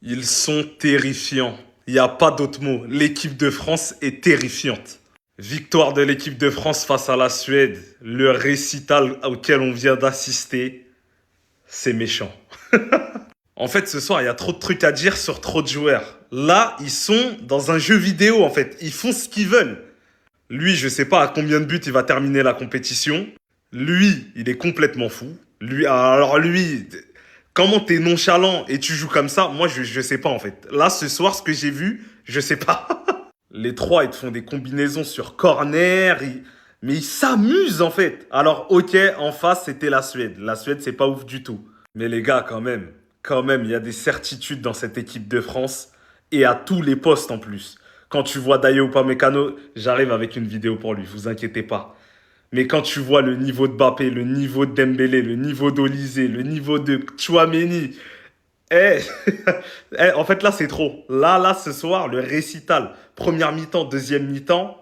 Ils sont terrifiants. Il n'y a pas d'autre mot. L'équipe de France est terrifiante. Victoire de l'équipe de France face à la Suède. Le récital auquel on vient d'assister, c'est méchant. En fait, ce soir, il y a trop de trucs à dire sur trop de joueurs. Là, ils sont dans un jeu vidéo, en fait. Ils font ce qu'ils veulent. Lui, je sais pas à combien de buts il va terminer la compétition. Lui, il est complètement fou. Lui, comment t'es nonchalant et tu joues comme ça? Moi, je sais pas, en fait. Là, ce soir, ce que j'ai vu, je sais pas. Les trois, ils te font des combinaisons sur corner. Mais ils s'amusent, en fait. Alors, ok, en face, c'était la Suède. La Suède, c'est pas ouf du tout. Mais les gars, quand même, il y a des certitudes dans cette équipe de France. Et à tous les postes, en plus. Quand tu vois Dayo Upamecano, j'arrive avec une vidéo pour lui, vous inquiétez pas. Mais quand tu vois le niveau de Mbappé, le niveau de Dembélé, le niveau d'Olysée, le niveau de Tchouaméni, eh, en fait là c'est trop. Là, ce soir, le récital, première mi-temps, deuxième mi-temps,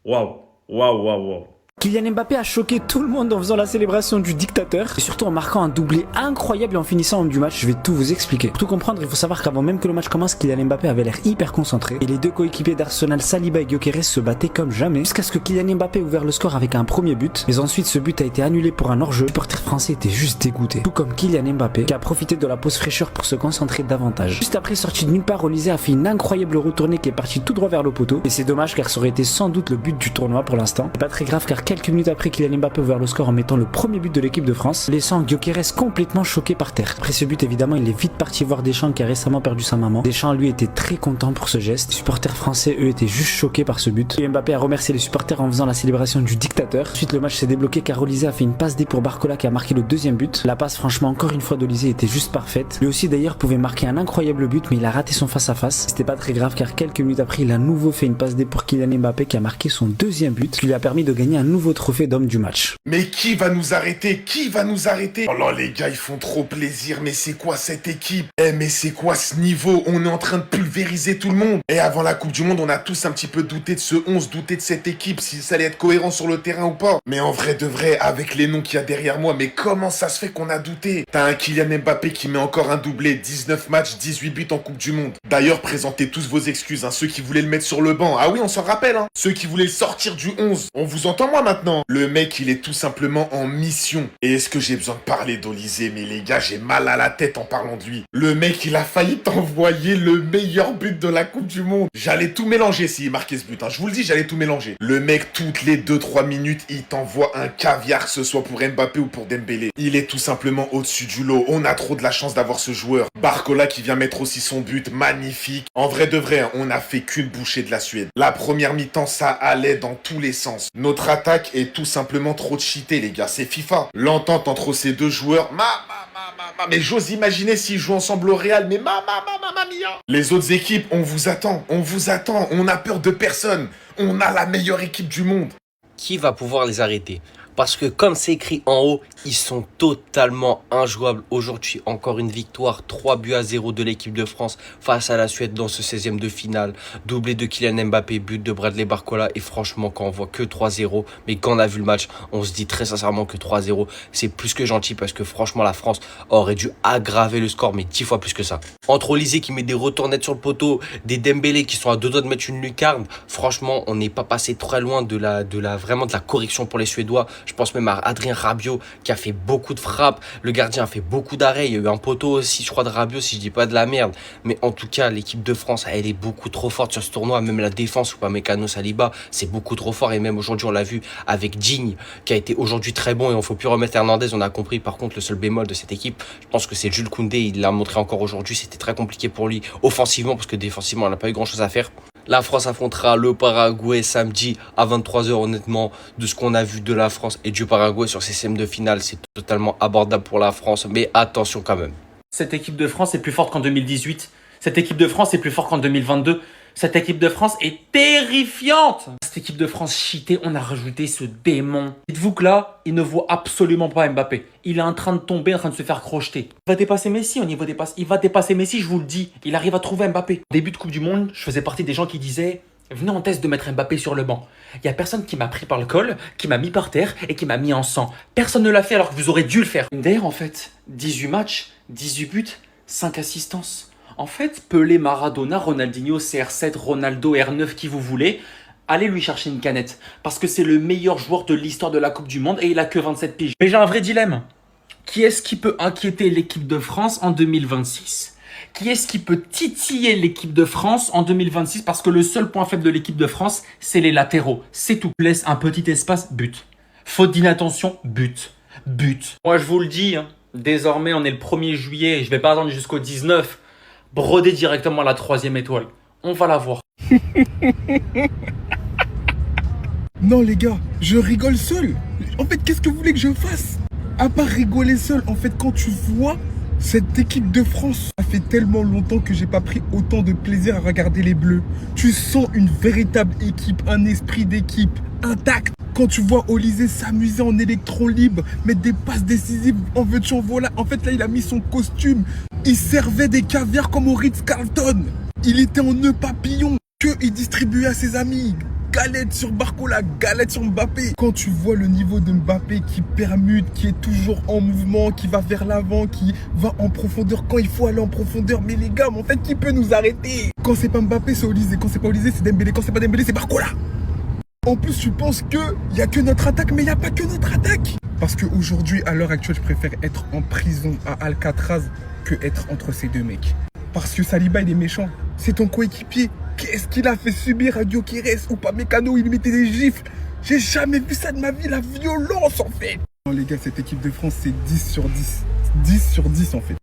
waouh, waouh, waouh, waouh. Kylian Mbappé a choqué tout le monde en faisant la célébration du dictateur et surtout en marquant un doublé incroyable et en finissant homme du match. Je vais tout vous expliquer. Pour tout comprendre, il faut savoir qu'avant même que le match commence, Kylian Mbappé avait l'air hyper concentré et les deux coéquipiers d'Arsenal, Saliba et Gyökeres, se battaient comme jamais jusqu'à ce que Kylian Mbappé ait ouvert le score avec un premier but. Mais ensuite, ce but a été annulé pour un hors-jeu. Les supporters français étaient juste dégoûtés. Tout comme Kylian Mbappé qui a profité de la pause fraîcheur pour se concentrer davantage. Juste après, sorti de nulle part, Olysée a fait une incroyable retournée qui est partie tout droit vers le poteau. Et c'est dommage car ça aurait été sans doute le but du tournoi pour l'instant. C'est pas très grave car quelques minutes après, Kylian Mbappé a ouvert le score en mettant le premier but de l'équipe de France, laissant Gyökeres complètement choqué par terre. Après ce but, évidemment, il est vite parti voir Deschamps qui a récemment perdu sa maman. Deschamps, lui, était très content pour ce geste. Les supporters français, eux, étaient juste choqués par ce but. Et Mbappé a remercié les supporters en faisant la célébration du dictateur. Ensuite, le match s'est débloqué car Olysée a fait une passe D pour Barcola qui a marqué le deuxième but. La passe, franchement, encore une fois d'Olysée était juste parfaite. Lui aussi, d'ailleurs, pouvait marquer un incroyable but, mais il a raté son face-à-face. C'était pas très grave car quelques minutes après, il a à nouveau fait une passe D pour Kylian Mbappé qui a marqué son deuxième but, ce qui lui a permis de gagner un nouveau trophée d'homme du match. Mais qui va nous arrêter? Qui va nous arrêter? Oh là, les gars, ils font trop plaisir. Mais c'est quoi cette équipe? Mais c'est quoi ce niveau? On est en train de pulvériser tout le monde. Et avant la Coupe du Monde, on a tous un petit peu douté de ce 11, douté de cette équipe, si ça allait être cohérent sur le terrain ou pas. Mais en vrai de vrai, avec les noms qu'il y a derrière moi, mais comment ça se fait qu'on a douté? T'as un Kylian Mbappé qui met encore un doublé, 19 matchs, 18 buts en Coupe du Monde. D'ailleurs, présentez tous vos excuses, hein, ceux qui voulaient le mettre sur le banc. Ah oui, on s'en rappelle, hein. Ceux qui voulaient le sortir du 11. On vous entend moi maintenant. Le mec, il est tout simplement en mission. Et est-ce que j'ai besoin de parler d'Olysée? Mais les gars, j'ai mal à la tête en parlant de lui. Le mec, il a failli t'envoyer le meilleur but de la Coupe du Monde. J'allais tout mélanger s'il marquait ce but, hein. Je vous le dis, j'allais tout mélanger. Le mec, toutes les 2-3 minutes, il t'envoie un caviar, que ce soit pour Mbappé ou pour Dembélé. Il est tout simplement au-dessus du lot. On a trop de la chance d'avoir ce joueur. Barcola qui vient mettre aussi son but, magnifique. En vrai de vrai, hein, on n'a fait qu'une bouchée de la Suède. La première mi-temps, ça allait dans tous les sens. Notre attaque est tout simplement trop cheatée, les gars, c'est FIFA. L'entente entre ces deux joueurs, mais j'ose imaginer s'ils jouent ensemble au Real, mais mia. Les autres équipes, on vous attend, on n'a peur de personne. On a la meilleure équipe du monde. Qui va pouvoir les arrêter? Parce que comme c'est écrit en haut, ils sont totalement injouables. Aujourd'hui, encore une victoire, 3-0 de l'équipe de France face à la Suède dans ce 16e de finale. Doublé de Kylian Mbappé, but de Bradley Barcola. Et franchement, quand on voit que 3-0, mais quand on a vu le match, on se dit très sincèrement que 3-0, c'est plus que gentil parce que franchement, la France aurait dû aggraver le score, mais 10 fois plus que ça. Entre Olysée qui met des retournettes sur le poteau, des Dembélé qui sont à deux doigts de mettre une lucarne, franchement, on n'est pas passé très loin de la correction pour les Suédois. Je pense même à Adrien Rabiot qui a fait beaucoup de frappes. Le gardien a fait beaucoup d'arrêts. Il y a eu un poteau aussi, je crois, de Rabiot, si je dis pas de la merde. Mais en tout cas, l'équipe de France, elle est beaucoup trop forte sur ce tournoi. Même la défense, Upamecano, Saliba, c'est beaucoup trop fort. Et même aujourd'hui, on l'a vu avec Digne, qui a été aujourd'hui très bon. Et on ne faut plus remettre Hernandez. On a compris, par contre, le seul bémol de cette équipe, je pense que c'est Jules Koundé. Il l'a montré encore aujourd'hui. C'était très compliqué pour lui offensivement, parce que défensivement, on n'a pas eu grand-chose à faire. La France affrontera le Paraguay samedi à 23h. Honnêtement, de ce qu'on a vu de la France et du Paraguay sur ces sèmes de finale, c'est totalement abordable pour la France. Mais attention quand même. Cette équipe de France est plus forte qu'en 2018. Cette équipe de France est plus forte qu'en 2022. Cette équipe de France est terrifiante. Cette équipe de France cheatée, on a rajouté ce démon. Dites-vous que là, il ne voit absolument pas Mbappé. Il est en train de tomber, en train de se faire crocheter. Il va dépasser Messi au niveau des passes. Il va dépasser Messi, je vous le dis. Il arrive à trouver Mbappé. Début de Coupe du Monde, je faisais partie des gens qui disaient « Venez, on teste de mettre Mbappé sur le banc ». Il n'y a personne qui m'a pris par le col, qui m'a mis par terre et qui m'a mis en sang. Personne ne l'a fait alors que vous aurez dû le faire. D'ailleurs, en fait, 18 matchs, 18 buts, 5 assistances. En fait, Pelé, Maradona, Ronaldinho, CR7, Ronaldo, R9, qui vous voulez, allez lui chercher une canette. Parce que c'est le meilleur joueur de l'histoire de la Coupe du Monde et il a que 27 piges. Mais j'ai un vrai dilemme. Qui est-ce qui peut inquiéter l'équipe de France en 2026 ? Qui est-ce qui peut titiller l'équipe de France en 2026 ? Parce que le seul point faible de l'équipe de France, c'est les latéraux. C'est tout. Laisse un petit espace, but. Faute d'inattention, but. But. Moi, je vous le dis, hein, désormais, on est le 1er juillet. Je vais pas attendre jusqu'au 19. Broder directement la 3e étoile. On va la voir. Non les gars, je rigole seul. En fait, qu'est-ce que vous voulez que je fasse? À part rigoler seul, en fait, quand tu vois cette équipe de France, ça fait tellement longtemps que j'ai pas pris autant de plaisir à regarder les Bleus. Tu sens une véritable équipe, un esprit d'équipe intact. Quand tu vois Olysée s'amuser en électron libre, mettre des passes décisives, en veux-tu en voilà. En fait, là, il a mis son costume. Il servait des caviars comme au Ritz-Carlton. Il était en nœud papillon que il distribuait à ses amis. Galette sur Barcola, galette sur Mbappé. Quand tu vois le niveau de Mbappé qui permute, qui est toujours en mouvement, qui va vers l'avant, qui va en profondeur quand il faut aller en profondeur. Mais les gars, mais en fait, qui peut nous arrêter? Quand c'est pas Mbappé, c'est Olysée. Quand c'est pas Olysée, c'est Dembélé. Quand c'est pas Dembélé, c'est Barcola. En plus, tu penses qu'il n'y a que notre attaque, mais il n'y a pas que notre attaque. Parce qu'aujourd'hui, à l'heure actuelle, je préfère être en prison à Alcatraz que être entre ces deux mecs. Parce que Saliba, il est méchant. C'est ton coéquipier. Qu'est-ce qu'il a fait subir à Gyökeres ou Pamecano? Il lui mettait des gifles. J'ai jamais vu ça de ma vie, la violence en fait. Non les gars, cette équipe de France, c'est 10 sur 10. 10 sur 10 en fait.